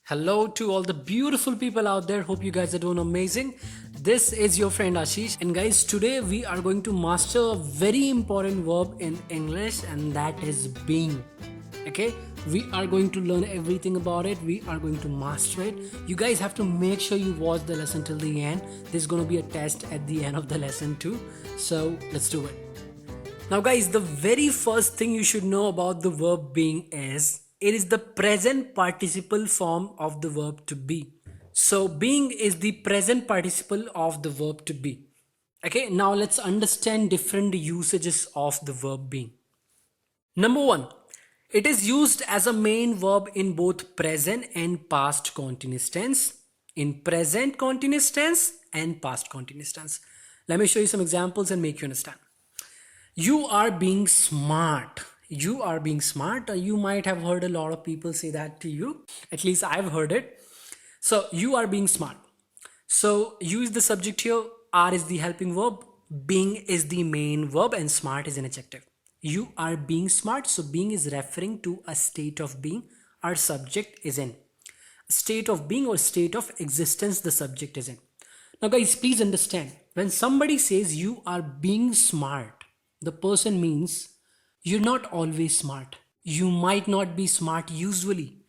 Hello to all the beautiful people out there. Hope you guys are doing amazing. This is your friend Ashish, and guys, today we are going to master a very important verb in English, and that is being. Okay, we are going to learn everything about it. We are going to master it. You guys have to make sure you watch the lesson till the end. There's going to be a test at the end of the lesson too. So let's do it. Now, guys, the very first thing you should know about the verb being is it is the present participle form of the verb to be. So, being is the present participle of the verb to be. Okay, now let's understand different usages of the verb being. Number one, it is used as a main verb in both present and past continuous tense. In present continuous tense and past continuous tense. Let me show you some examples and make you understand. You are being smart. You are being smart. You might have heard a lot of people say that to you. At least I've heard it. So you are being smart. So you is the subject here. Are is the helping verb. Being is the main verb and smart is an adjective. You are being smart. So being is referring to a state of being. Our subject is in. State of being or state of existence the subject is in. Now guys, please understand. When somebody says you are being smart, the person means you're not always smart. You might not be smart usually.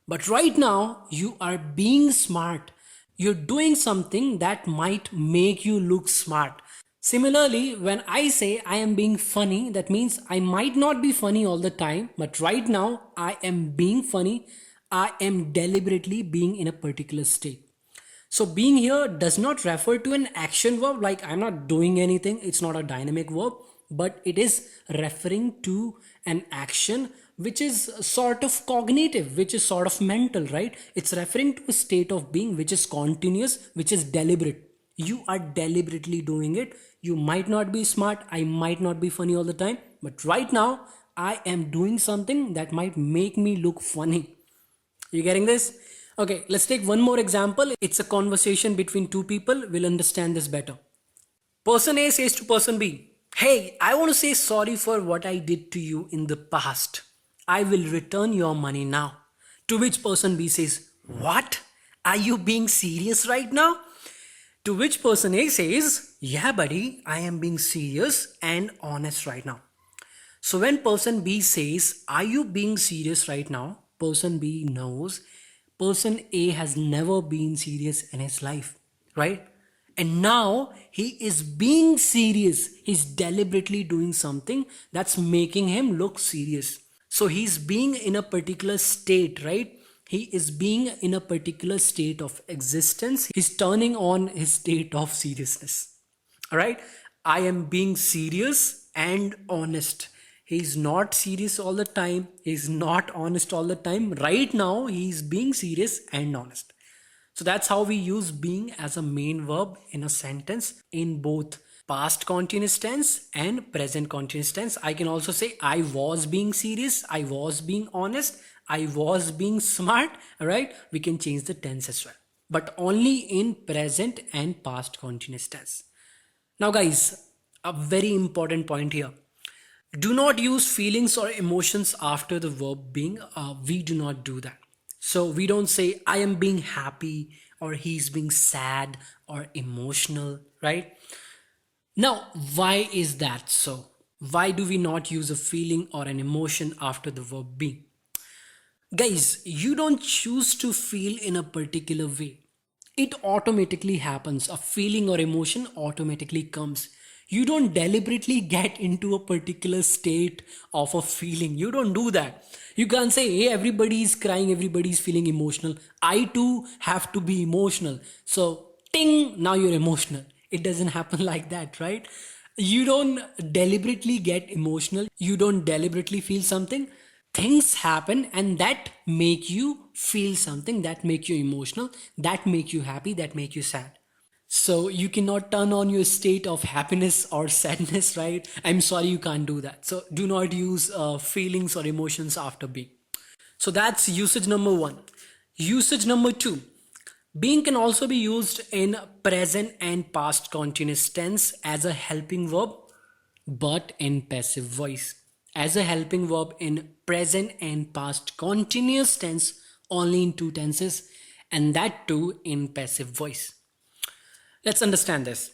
But right now, you are being smart. You're doing something that might make you look smart. Similarly, when I say I am being funny, that means I might not be funny all the time, but right now I am being funny. I am deliberately being in a particular state. So being here does not refer to an action verb, like I'm not doing anything. It's not a dynamic verb, but it is referring to an action which is sort of cognitive, which is sort of mental, right? It's referring to a state of being which is continuous, which is deliberate. You are deliberately doing it. You might not be smart. I might not be funny all the time, but right now I am doing something that might make me look funny. You getting this? Okay, let's take one more example. It's a conversation between two people. We'll understand this better. Person A says to person B, "Hey, I want to say sorry for what I did to you in the past. I will return your money now." To which person B says, "What? Are you being serious right now?" To which person A says, "Yeah, buddy, I am being serious and honest right now." So when person B says, "Are you being serious right now?" person B knows person A has never been serious in his life, right? And now he is being serious. He's deliberately doing something that's making him look serious. So he's being in a particular state, right? He is being in a particular state of existence. He's turning on his state of seriousness. All right? I am being serious and honest. He's not serious all the time. He's not honest all the time. Right now, he's being serious and honest. So that's how we use being as a main verb in a sentence in both past continuous tense and present continuous tense. I can also say I was being serious, I was being honest, I was being smart. All right, we can change the tense as well, but only in present and past continuous tense. Now guys, a very important point here. Do not use feelings or emotions after the verb being. We do not do that. So we don't say I am being happy or he's being sad or emotional, right? Now, why is that so? Why do we not use a feeling or an emotion after the verb being? Guys, you don't choose to feel in a particular way. It automatically happens. A feeling or emotion automatically comes. You don't deliberately get into a particular state of a feeling. You don't do that. You can't say, "Hey, everybody is crying, everybody is feeling emotional. I too have to be emotional. So, ting, now you're emotional." It doesn't happen like that, right? You don't deliberately get emotional. You don't deliberately feel something. Things happen and that make you feel something, that make you emotional, that make you happy, that make you sad. So you cannot turn on your state of happiness or sadness, right? I'm sorry, you can't do that. So do not use feelings or emotions after being. So that's usage number one. Usage number two. Being can also be used in present and past continuous tense as a helping verb, but in passive voice. As a helping verb in present and past continuous tense only in two tenses, and that too in passive voice. Let's understand this.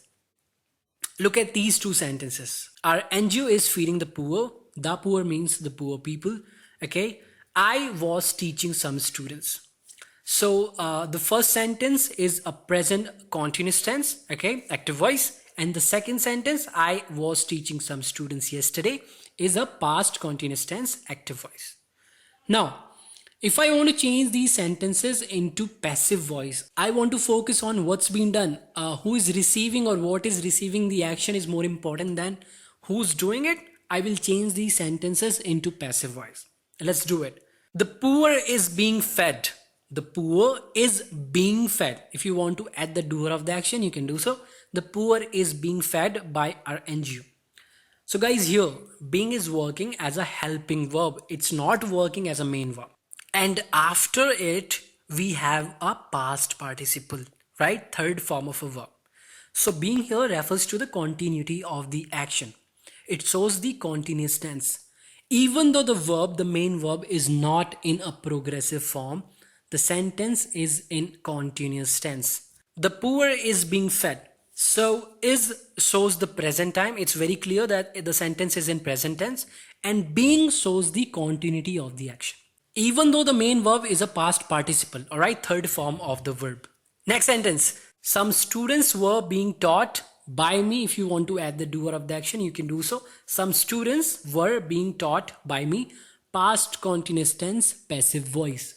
Look at these two sentences. Our NGO is feeding the poor. The poor means the poor people. Okay. I was teaching some students. So the first sentence is a present continuous tense, okay, active voice. And the second sentence, I was teaching some students yesterday, is a past continuous tense, active voice. Now, if I want to change these sentences into passive voice, I want to focus on what's been done. Who is receiving or what is receiving the action is more important than who's doing it. I will change these sentences into passive voice. Let's do it. The poor is being fed. The poor is being fed. If you want to add the doer of the action, you can do so. The poor is being fed by our NGO. So guys, here being is working as a helping verb. It's not working as a main verb. And after it, we have a past participle, right? Third form of a verb. So being here refers to the continuity of the action. It shows the continuous tense. Even though the verb, the main verb, is not in a progressive form, the sentence is in continuous tense. The poor is being fed. So is shows the present time. It's very clear that the sentence is in present tense, and being shows the continuity of the action. Even though the main verb is a past participle, alright, third form of the verb. Next sentence. Some students were being taught by me. If you want to add the doer of the action, you can do so. Some students were being taught by me. Past continuous tense, passive voice.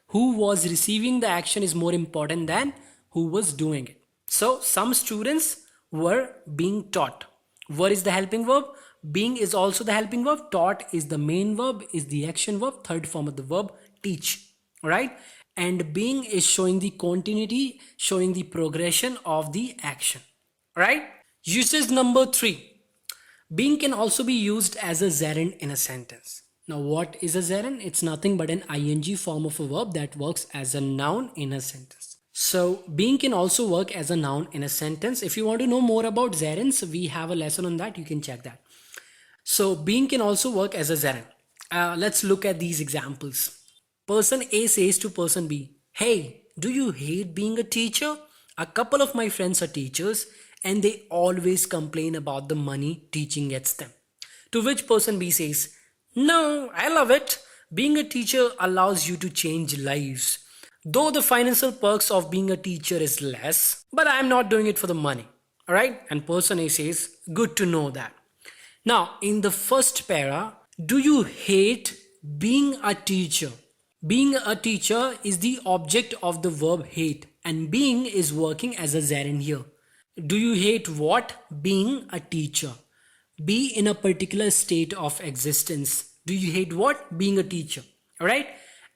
Who was receiving the action is more important than who was doing it. So some students were being taught. Were is the helping verb. Being is also the helping verb. Taught is the main verb, is the action verb, third form of the verb, teach. Alright. And being is showing the continuity, showing the progression of the action. Alright. Usage number 3. Being can also be used as a gerund in a sentence. Now what is a gerund? It's nothing but an ing form of a verb that works as a noun in a sentence. So being can also work as a noun in a sentence. If you want to know more about gerunds, we have a lesson on that. You can check that. So being can also work as a gerund. Let's look at these examples. Person A says to person B, hey, do you hate being a teacher? A couple of my friends are teachers and they always complain about the money teaching gets them. To which person B says, no, I love it. Being a teacher allows you to change lives. Though the financial perks of being a teacher is less, but I'm not doing it for the money. Alright? And person A says, good to know that. Now, in the first para, do you hate being a teacher? Being a teacher is the object of the verb hate, and being is working as a gerund here. Do you hate what? Being a teacher. Be in a particular state of existence. Do you hate what? Being a teacher. Alright?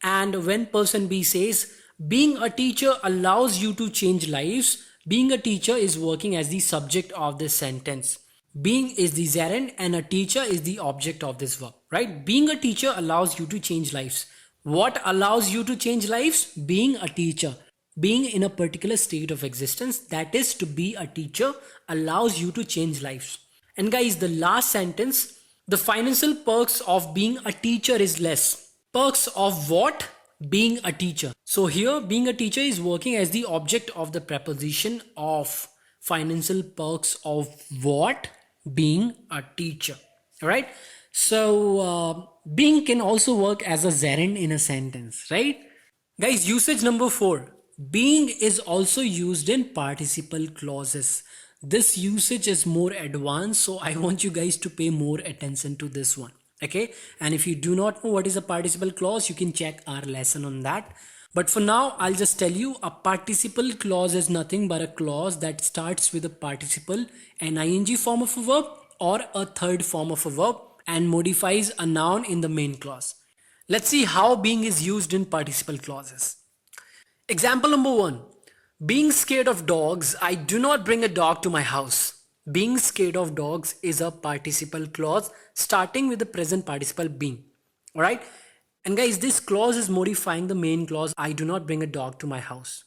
And when person B says, being a teacher allows you to change lives, being a teacher is working as the subject of this sentence. Being is the gerund and a teacher is the object of this verb. Right? Being a teacher allows you to change lives. What allows you to change lives? Being a teacher. Being in a particular state of existence, that is to be a teacher, allows you to change lives. And guys, the last sentence, the financial perks of being a teacher is less. Perks of what? Being a teacher. So here, being a teacher is working as the object of the preposition of. Financial perks of what? Being a teacher. Alright? So, being can also work as a gerund in a sentence, right? Guys, usage number 4. Being is also used in participle clauses. This usage is more advanced, so I want you guys to pay more attention to this one. Okay, and if you do not know what is a participle clause, you can check our lesson on that. But for now, I'll just tell you, a participle clause is nothing but a clause that starts with a participle, an ing form of a verb or a third form of a verb, and modifies a noun in the main clause. Let's see how being is used in participle clauses. Example number 1. Being scared of dogs, I do not bring a dog to my house. Being scared of dogs is a participle clause starting with the present participle being. Alright? And guys, this clause is modifying the main clause, I do not bring a dog to my house.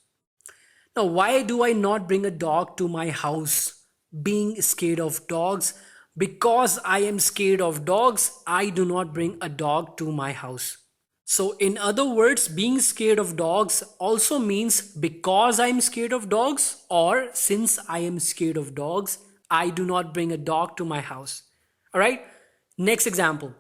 Now, why do I not bring a dog to my house? Being scared of dogs. Because I am scared of dogs, I do not bring a dog to my house. So in other words, being scared of dogs also means because I'm scared of dogs, or since I am scared of dogs, I do not bring a dog to my house. All right. Next example.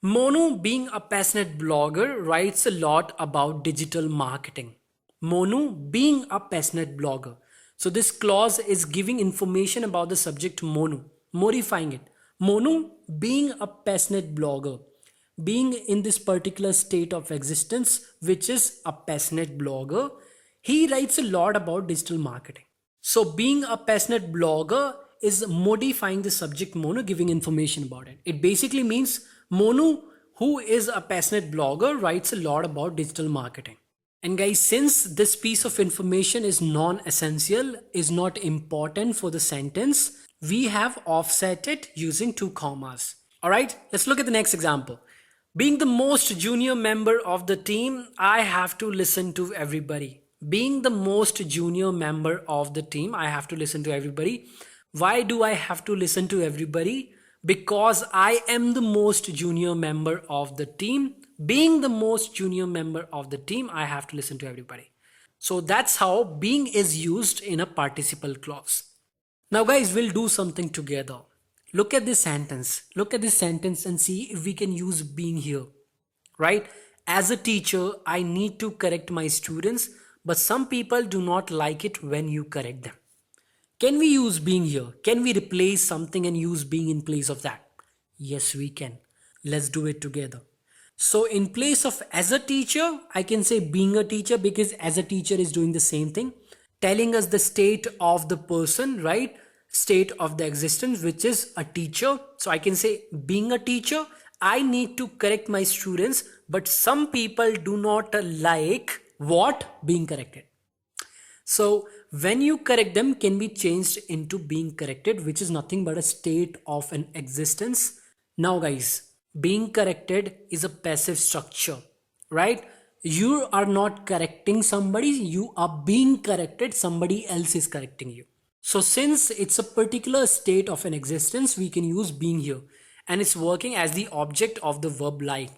Monu, being a passionate blogger, writes a lot about digital marketing. Monu, being a passionate blogger. So this clause is giving information about the subject Monu, modifying it. Monu, being a passionate blogger, being in this particular state of existence, which is a passionate blogger, he writes a lot about digital marketing. So being a passionate blogger is modifying the subject Monu, giving information about it. It basically means Monu, who is a passionate blogger, writes a lot about digital marketing. And guys, since this piece of information is non-essential, is not important for the sentence, we have offset it using 2 commas. All right, let's look at the next example. Being the most junior member of the team, I have to listen to everybody. Being the most junior member of the team, I have to listen to everybody. Why do I have to listen to everybody? Because I am the most junior member of the team. Being the most junior member of the team, I have to listen to everybody. So that's how being is used in a participle clause. Now guys, we'll do something together. Look at this sentence. Look at this sentence and see if we can use being here. Right? As a teacher, I need to correct my students, but some people do not like it when you correct them. Can we use being here? Can we replace something and use being in place of that? Yes, we can. Let's do it together. So in place of as a teacher, I can say being a teacher, because as a teacher is doing the same thing, telling us the state of the person, right? State of the existence, which is a teacher. So I can say being a teacher, I need to correct my students, but some people do not like what? Being corrected. So when you correct them can be changed into being corrected, which is nothing but a state of an existence. Now guys, being corrected is a passive structure, right? You are not correcting somebody, you are being corrected, somebody else is correcting you. So since it's a particular state of an existence, we can use being here, and it's working as the object of the verb like.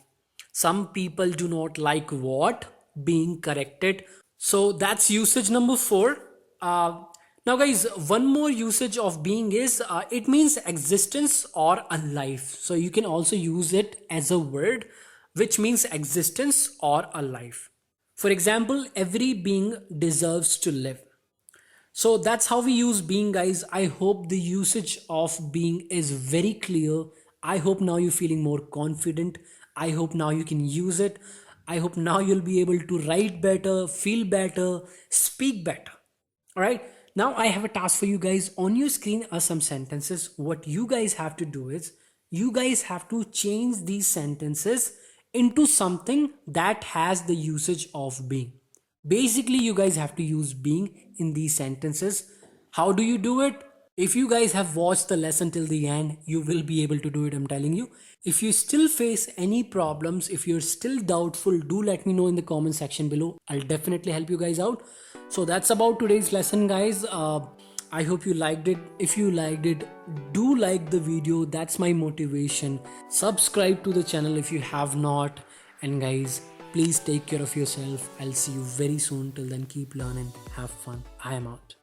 Some people do not like what? Being corrected. So that's usage number 4. Now guys, one more usage of being is it means existence or a life. So you can also use it as a word which means existence or a life. For example, every being deserves to live. So that's how we use being, guys. I hope the usage of being is very clear. I hope now you're feeling more confident. I hope now you can use it. I hope now you'll be able to write better, feel better, speak better. All right. Now I have a task for you guys. On your screen are some sentences. What you guys have to do is you guys have to change these sentences into something that has the usage of being. Basically, you guys have to use being in these sentences. How do you do it? If you guys have watched the lesson till the end, you will be able to do it, I'm telling you. If you still face any problems, if you're still doubtful, do let me know in the comment section below. I'll definitely help you guys out. So that's about today's lesson, guys. I hope you liked it. If you liked it, do like the video. That's my motivation. Subscribe to the channel if you have not. And guys, please take care of yourself. I'll see you very soon. Till then, keep learning. Have fun. I am out.